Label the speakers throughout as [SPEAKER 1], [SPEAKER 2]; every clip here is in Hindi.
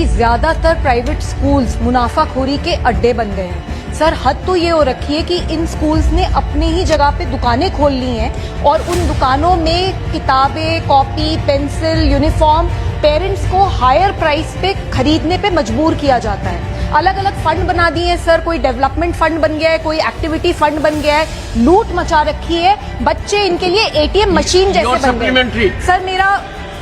[SPEAKER 1] कि ज्यादातर प्राइवेट स्कूल्स मुनाफाखोरी के अड्डे बन गए हैं। सर, हद तो ये हो रखी है कि इन स्कूल्स ने अपने ही जगह पे दुकानें खोल ली हैं और उन दुकानों में किताबें, कॉपी, पेंसिल, यूनिफॉर्म पेरेंट्स को हायर प्राइस पे खरीदने पे मजबूर किया जाता है। अलग अलग फंड बना दिए हैं सर, कोई डेवलपमेंट फंड बन गया है, कोई एक्टिविटी फंड बन गया है, लूट मचा रखी है। बच्चे इनके लिए एटीएम मशीन जैसे बन गए।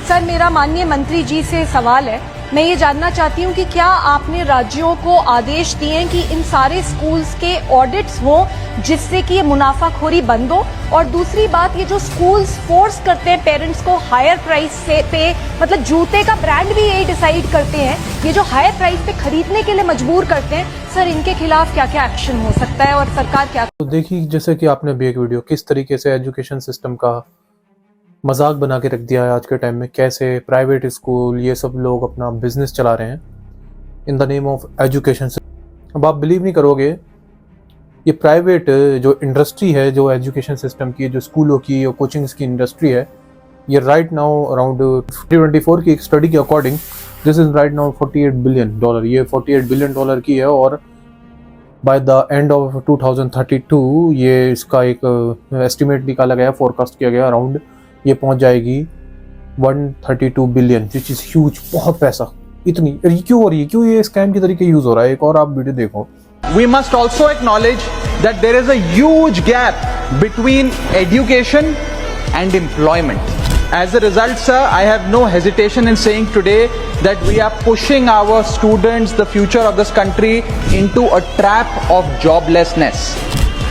[SPEAKER 1] सर, मेरा माननीय मंत्री जी से सवाल है, मैं ये जानना चाहती हूँ कि क्या आपने राज्यों को आदेश दिए हैं कि इन सारे स्कूल्स के ऑडिट्स हों जिससे कि ये मुनाफाखोरी बंद हो? और दूसरी बात, ये जो स्कूल्स फोर्स करते हैं पेरेंट्स को हायर प्राइस से पे, मतलब जूते का ब्रांड भी यही डिसाइड करते हैं, ये जो हायर प्राइस पे खरीदने के लिए मजबूर करते हैं, सर इनके खिलाफ क्या क्या एक्शन हो सकता है और सरकार क्या?
[SPEAKER 2] तो देखिए, जैसे कि आपने अभी एक वीडियो किस तरीके से एजुकेशन सिस्टम का मजाक बना के रख दिया है आज के टाइम में, कैसे प्राइवेट स्कूल ये सब लोग अपना बिजनेस चला रहे हैं in the name of education. अब आप बिलीव नहीं करोगे, ये प्राइवेट जो इंडस्ट्री है, जो एजुकेशन सिस्टम की, जो स्कूलों की और कोचिंग्स की इंडस्ट्री है, ये राइट नाउ अराउंड 2024 की एक स्टडी के according this is right now $48 billion. ये $48 बिलियन की है और बाय द एंड ऑफ 2032 ये इसका एक एस्टिमेट निकाला गया, फोरकास्ट किया गया, अराउंड ये पहुंच जाएगी 132 बिलियन, विच इज ह्यूज, बहुत पैसा। इतनी ये क्यों हो रही है, क्यों ये स्कैम की तरीके यूज हो रहा है? एक और आप वीडियो देखो।
[SPEAKER 3] We must also acknowledge that there is a huge gap between education and employment. As a result, sir, I have no hesitation in saying today that we are pushing our students, the future of this country, into a trap of joblessness.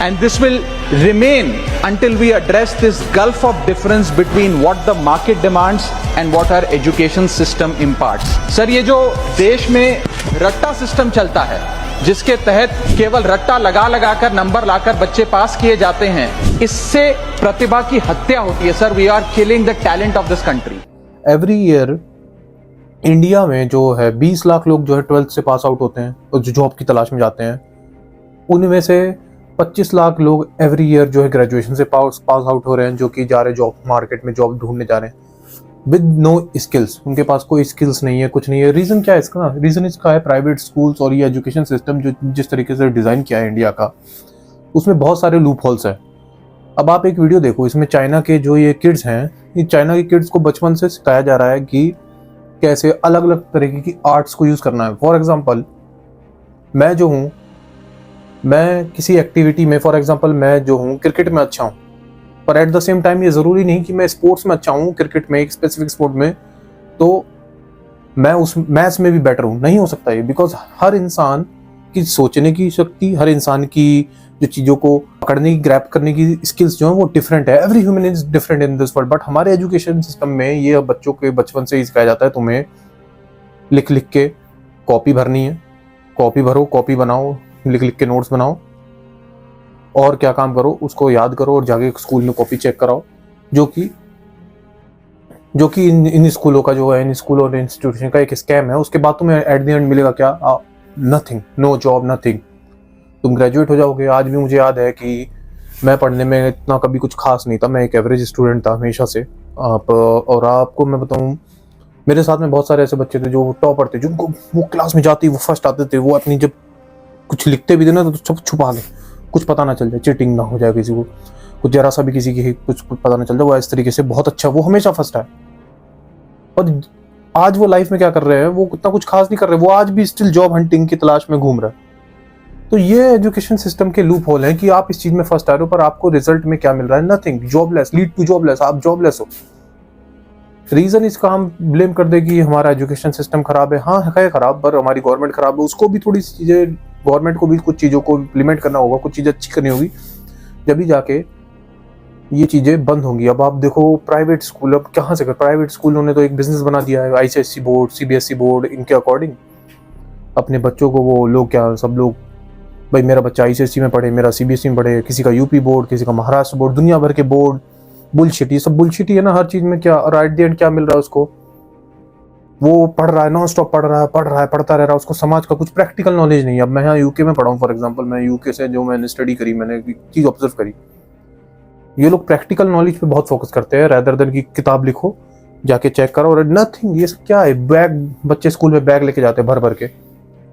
[SPEAKER 3] And this will remain until we address this gulf of difference between what the market demands and what our education system imparts. Sir, ये जो देश में रट्टा सिस्टम चलता है, जिसके तहत केवल रट्टा लगा कर नंबर लाकर बच्चे पास किए जाते हैं, इससे प्रतिभा की हत्या होती है। Sir, we are killing the talent of this country.
[SPEAKER 2] Every year India में जो है 20 लाख लोग जो है 12th से पास आउट होते हैं और जो जॉब की तलाश में जाते हैं, उनमें से 25 लाख लोग एवरी ईयर जो है ग्रेजुएशन से पास आउट हो रहे हैं, जो कि जा रहे जॉब मार्केट में जॉब ढूंढने जा रहे हैं विद नो स्किल्स। उनके पास कोई स्किल्स नहीं है, कुछ नहीं है। रीज़न क्या है इसका? रीज़न इसका है प्राइवेट स्कूल्स और ये एजुकेशन सिस्टम जो जिस तरीके से डिज़ाइन किया है इंडिया का, उसमें बहुत सारे लूप होल्स हैं। अब आप एक वीडियो देखो, इसमें चाइना के जो ये किड्स हैं, ये चाइना के किड्स को बचपन से सिखाया जा रहा है कि कैसे अलग अलग तरीके की आर्ट्स को यूज़ करना है। फॉर एग्जाम्पल, मैं जो हूँ, मैं किसी एक्टिविटी में, फॉर एग्जांपल मैं जो हूँ क्रिकेट में अच्छा हूँ, पर एट द सेम टाइम ये ज़रूरी नहीं कि मैं स्पोर्ट्स में अच्छा हूँ, क्रिकेट में, एक स्पेसिफिक स्पोर्ट में, तो मैं उस मैच में भी बेटर हूँ। नहीं हो सकता ये, बिकॉज हर इंसान की सोचने की शक्ति, हर इंसान की जो चीज़ों को पकड़ने की, ग्रैब करने की स्किल्स जो है वो डिफरेंट है। Every human is different in this world. But हमारे एजुकेशन सिस्टम में ये बच्चों के बचपन से ही सिखाया जाता है, तुम्हें लिख लिख के कॉपी भरनी है, कॉपी भरो, कॉपी बनाओ, लिख लिख के नोट्स बनाओ, और क्या काम करो उसको याद करो और जाके स्कूल में कॉपी चेक कराओ, जो कि इन स्कूलों का जो है, इन स्कूलों और इंस्टीट्यूशन का एक स्कैम है। उसके बाद तुम्हें एट द एंड मिलेगा क्या? Nothing, no job, nothing. तुम ग्रेजुएट हो जाओगे। आज भी मुझे याद है कि मैं पढ़ने में इतना कभी कुछ खास नहीं था, मैं एक एवरेज स्टूडेंट था हमेशा से। और आपको मैं बताऊँ, मेरे साथ में बहुत सारे ऐसे बच्चे थे जो टॉपर थे, जिनको वो क्लास में जाते ही वो फर्स्ट आते थे, वो अपनी जब कुछ लिखते भी थे ना तो सब छुपा के, कुछ पता ना चल जाए, चीटिंग ना हो जाए किसी को, कुछ जरा सा भी किसी की कुछ पता ना चल जाए, वो इस तरीके से बहुत अच्छा, वो हमेशा फर्स्ट है। और आज वो लाइफ में क्या कर रहे हैं? वो इतना कुछ खास नहीं कर रहे, वो आज भी स्टिल जॉब हंटिंग की तलाश में घूम रहे हैं। तो ये एजुकेशन सिस्टम के लूप होल हैं कि आप इस चीज में फर्स्ट आ रहे हो, पर आपको रिजल्ट में क्या मिल रहा है? Nothing. Jobless, lead to jobless, आप जॉबलेस हो। रीजन इसका हम ब्लेम कर दे कि हमारा एजुकेशन सिस्टम खराब है। हाँ है खराब, पर हमारी गवर्नमेंट खराब है। उसको भी थोड़ी सी चीजें, गवर्नमेंट को भी कुछ चीज़ों को इम्प्लीमेंट करना होगा, कुछ चीज़ें अच्छी करनी होगी, जब जाके ये चीज़ें बंद होंगी। अब आप देखो प्राइवेट स्कूल, अब कहाँ से कर, प्राइवेट स्कूलों ने तो एक बिजनेस बना दिया है। ICSE बोर्ड, CBSE बोर्ड, इनके अकॉर्डिंग अपने बच्चों को वो लोग क्या, सब लोग, भाई मेरा बच्चा ICSE में पढ़े, मेरा CBSE में पढ़े, किसी का UP बोर्ड, किसी का महाराष्ट्र बोर्ड, दुनिया भर के बोर्ड। बुलशिट, ये सब बुलशिट ही है ना हर चीज़ में। क्या, और एट द एंड क्या मिल रहा है उसको? वो पढ़ रहा है, नॉन स्टॉप पढ़ता रह रहा है, उसको समाज का कुछ प्रैक्टिकल नॉलेज नहीं है। अब मैं यहाँ UK में पढ़ा हूँ, फॉर एग्जांपल, मैं UK से जो मैंने स्टडी करी, मैंने चीज़ ऑब्जर्व करी, ये लोग प्रैक्टिकल नॉलेज पे बहुत फोकस करते हैं, रैदर देन कि किताब लिखो, जाके चेक करो और नथिंग, ये सब क्या है? बैग, बच्चे स्कूल में बैग लेके जाते हैं भर भर के,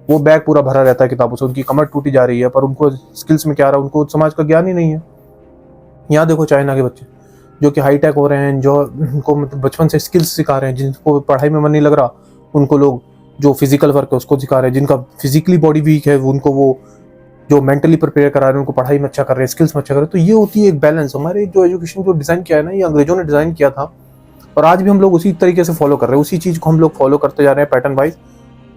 [SPEAKER 2] वो बैग पूरा भरा रहता है किताबों से, उनकी कमर टूटी जा रही है, पर उनको स्किल्स में क्या आ रहा है, उनको समाज का ज्ञान ही नहीं है। यहाँ देखो चाइना के बच्चे जो कि हाईटेक हो रहे हैं, जो उनको मतलब बचपन से स्किल्स सिखा रहे हैं, जिनको पढ़ाई में मन नहीं लग रहा उनको लोग जो फिजिकल वर्क है उसको सिखा रहे हैं, जिनका फिजिकली बॉडी वीक है उनको वो जो मेंटली प्रिपेयर करा रहे हैं, उनको पढ़ाई में अच्छा कर रहे हैं, स्किल्स में अच्छा कर रहे हैं। तो ये होती है एक बैलेंस। हमारे जो एजुकेशन को डिज़ाइन किया है ना, ये अंग्रेजों ने डिज़ाइन किया था और आज भी हम लोग उसी तरीके से फॉलो कर रहे हैं, उसी चीज़ को हम लोग फॉलो करते जा रहे हैं पैटर्न वाइज।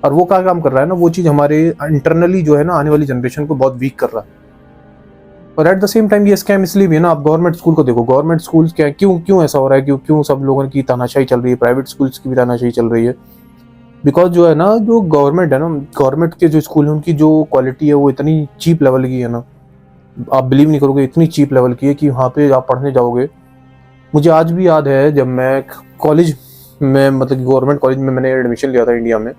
[SPEAKER 2] और वो क्या काम कर रहा है ना, वो चीज़ हमारे इंटरनली जो है ना आने वाली जनरेशन को बहुत वीक कर रहा है। और एट द सेम टाइम ये स्कैम इसलिए भी है ना, आप गवर्नमेंट स्कूल को देखो, गवर्नमेंट स्कूल क्या क्यों ऐसा हो रहा है, क्यों सब लोगों की तानाशाही चल रही है, प्राइवेट स्कूल्स की भी तानाशाही चल रही है। बिकॉज जो है ना, जो गवर्नमेंट है ना, गवर्नमेंट के जो स्कूल हैं उनकी जो क्वालिटी है वो इतनी चीप लेवल की है ना, आप बिलीव नहीं करोगे, इतनी चीप लेवल की है कि वहाँ पे आप पढ़ने जाओगे। मुझे आज भी याद है जब मैं कॉलेज में, मतलब गवर्नमेंट कॉलेज में मैंने एडमिशन लिया था इंडिया में,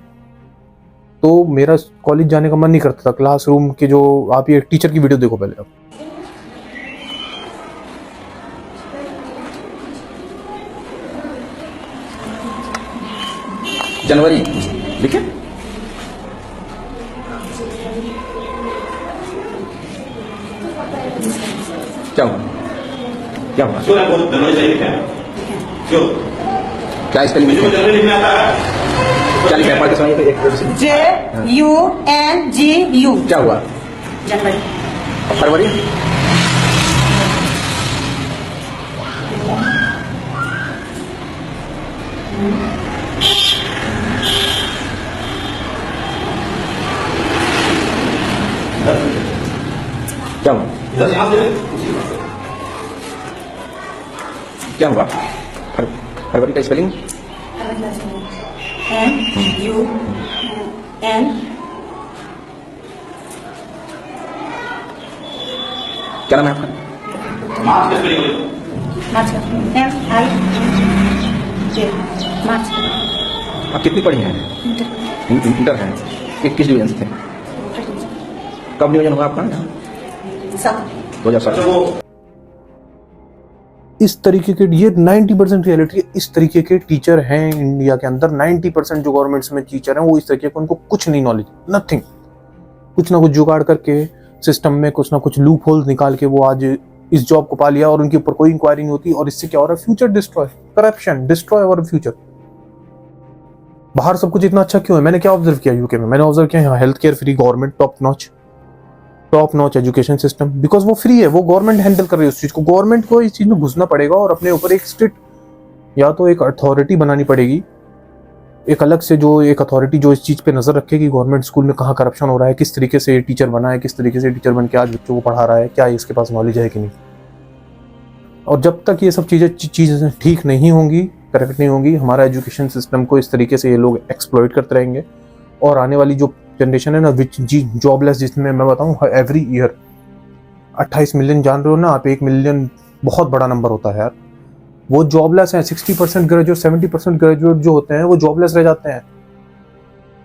[SPEAKER 2] तो मेरा कॉलेज जाने का मन नहीं करता था। क्लासरूम के जो, आप ये टीचर की वीडियो देखो पहले आप।
[SPEAKER 4] जनवरी लिखे क्या हुआ, क्या हुआ,
[SPEAKER 5] क्यों आपको जनवरी चाहिए क्या? क्यों?
[SPEAKER 4] क्या स्पेलिंग
[SPEAKER 5] मुझे जनवरी लिखना आता है?
[SPEAKER 4] क्या लिखा है? पढ़ के सुनाइए तो एक वर्ड से।
[SPEAKER 6] JUNGU
[SPEAKER 4] क्या हुआ?
[SPEAKER 6] जनवरी
[SPEAKER 4] फरवरी, क्या हुआ,
[SPEAKER 5] इधर यहाँ से
[SPEAKER 4] क्या हुआ? फरवरी का स्पेलिंग
[SPEAKER 6] MUN
[SPEAKER 4] क्या नाम है आपका?
[SPEAKER 5] मार्च का स्पेलिंग बोलो।
[SPEAKER 6] मार्च मार्च
[SPEAKER 4] आप कितनी पढ़ी हैं? इंटर है। किस डिवीजन से थे? कब नियोजन हुआ आपका? 2007।
[SPEAKER 5] वो
[SPEAKER 2] इस तरीके के, ये 90% रियलिटी है। इस तरीके के टीचर हैं इंडिया के अंदर। 90% जो गवर्नमेंट्स में टीचर हैं वो इस तरीके के, उनको कुछ नहीं नॉलेज, नथिंग। कुछ ना कुछ जुगाड़ करके सिस्टम में कुछ ना कुछ लूप होल्स निकाल के वो आज इस जॉब को पा लिया और उनके ऊपर कोई इंक्वायरी नहीं होती। और इससे क्या हो रहा है? फ्यूचर डिस्ट्रॉय, करप्शन डिस्ट्रॉय और फ्यूचर। बाहर सब कुछ इतना अच्छा क्यों है? मैंने क्या ऑब्जर्व किया यूके में? मैंने ऑब्जर्व किया यहाँ health care free, government top notch education system, because वो फ्री है, वो गवर्नमेंट हैंडल कर रही है उस चीज को। गवर्नमेंट को इस चीज में घुसना पड़ेगा और अपने ऊपर एक स्ट्रिक्ट, या तो एक अथॉरिटी बनानी पड़ेगी, एक अलग से जो एक अथॉरिटी जो इस चीज पे नजर रखे कि गवर्नमेंट स्कूल में कहाँ करप्शन हो रहा है, किस तरीके से टीचर बना है, किस तरीके से टीचर बन के आज बच्चों को पढ़ा रहा है, क्या इसके पास नॉलेज है कि नहीं। और जब तक ये सब चीजें ठीक नहीं होंगी, करेक्ट नहीं होंगी, हमारा एजुकेशन सिस्टम को इस तरीके से ये लोग एक्सप्लॉइट करते रहेंगे। और आने वाली जो जनरेशन है ना, विच जॉबलेस, जिसमें मैं बताऊं एवरी ईयर 28 मिलियन, जान रहे हो ना आप, 1 मिलियन बहुत बड़ा नंबर होता है यार। वो जॉबलेस हैं। 60% ग्रेजुएट, 70% ग्रेजुएट जो होते हैं वो जॉबलेस रह जाते हैं।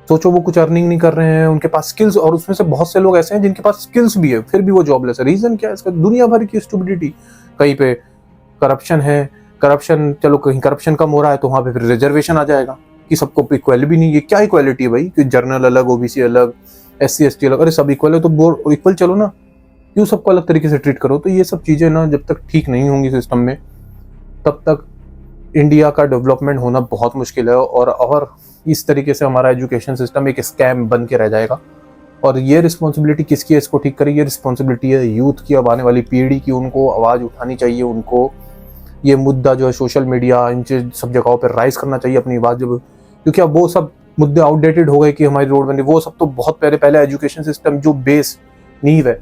[SPEAKER 2] सोचो, वो कुछ अर्निंग नहीं कर रहे हैं, उनके पास स्किल्स, और उसमें से बहुत से लोग ऐसे हैं जिनके पास स्किल्स भी है फिर भी वो जॉबलेस है। रीजन क्या है इसका? दुनिया भर की स्टूपिडिटी। कहीं पे करप्शन है, करप्शन, चलो कहीं करप्शन कम हो रहा है तो वहां पे फिर रिजर्वेशन आ जाएगा कि सबको इक्वल भी नहीं। ये क्या इक्वालिटी है भाई कि जर्नल अलग, ओबीसी अलग, SC ST अलग? अरे सब इक्वल है तो इक्वल चलो ना, क्यों सबको अलग तरीके से ट्रीट करो? तो ये सब चीजें ना जब तक ठीक नहीं होंगी सिस्टम में, तब तक इंडिया का डेवलपमेंट होना बहुत मुश्किल है। और इस तरीके से हमारा एजुकेशन सिस्टम एक स्कैम बन के रह जाएगा। और ये रिस्पॉन्सिबिलिटी किसकी है इसको ठीक करे? ये रिस्पॉन्सिबिलिटी है यूथ की, अब आने वाली पीढ़ी की। उनको आवाज़ उठानी चाहिए, उनको ये मुद्दा जो है सोशल मीडिया, इन सब जगहों पर राइज करना चाहिए अपनी आवाज़। जब क्योंकि अब वो सब मुद्दे आउटडेटेड हो गए कि हमारी रोड बनी, वो सब तो बहुत पहले एजुकेशन सिस्टम जो बेस नींव है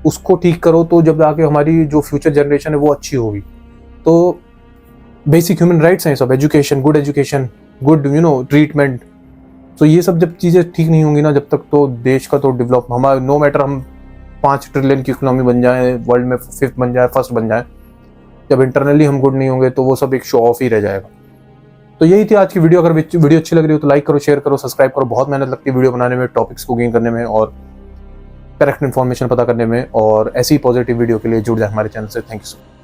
[SPEAKER 2] उसको ठीक करो, तो जब आके हमारी जो फ्यूचर जनरेशन है वो अच्छी होगी। तो बेसिक ह्यूमन राइट्स हैं सब, एजुकेशन, गुड ट्रीटमेंट। तो ये सब जब चीज़ें ठीक नहीं होंगी ना, जब तक तो देश का तो डेवलप, हमारा नो मैटर हम 5 ट्रिलियन की इकोनॉमी बन जाए, वर्ल्ड में 5th बन जाए, 1st बन जाए, जब इंटरनली हम गुड नहीं होंगे तो वो सब एक शो ऑफ ही रह जाएगा। तो यही थी आज की वीडियो। अगर वीडियो अच्छी लग रही हो तो लाइक करो, शेयर करो, सब्सक्राइब करो। बहुत मेहनत लगती है वीडियो बनाने में, टॉपिक्स को गेन करने में और करेक्ट इन्फॉर्मेशन पता करने में। और ऐसी पॉजिटिव वीडियो के लिए जुड़ जाए हमारे चैनल से। Thank you so much.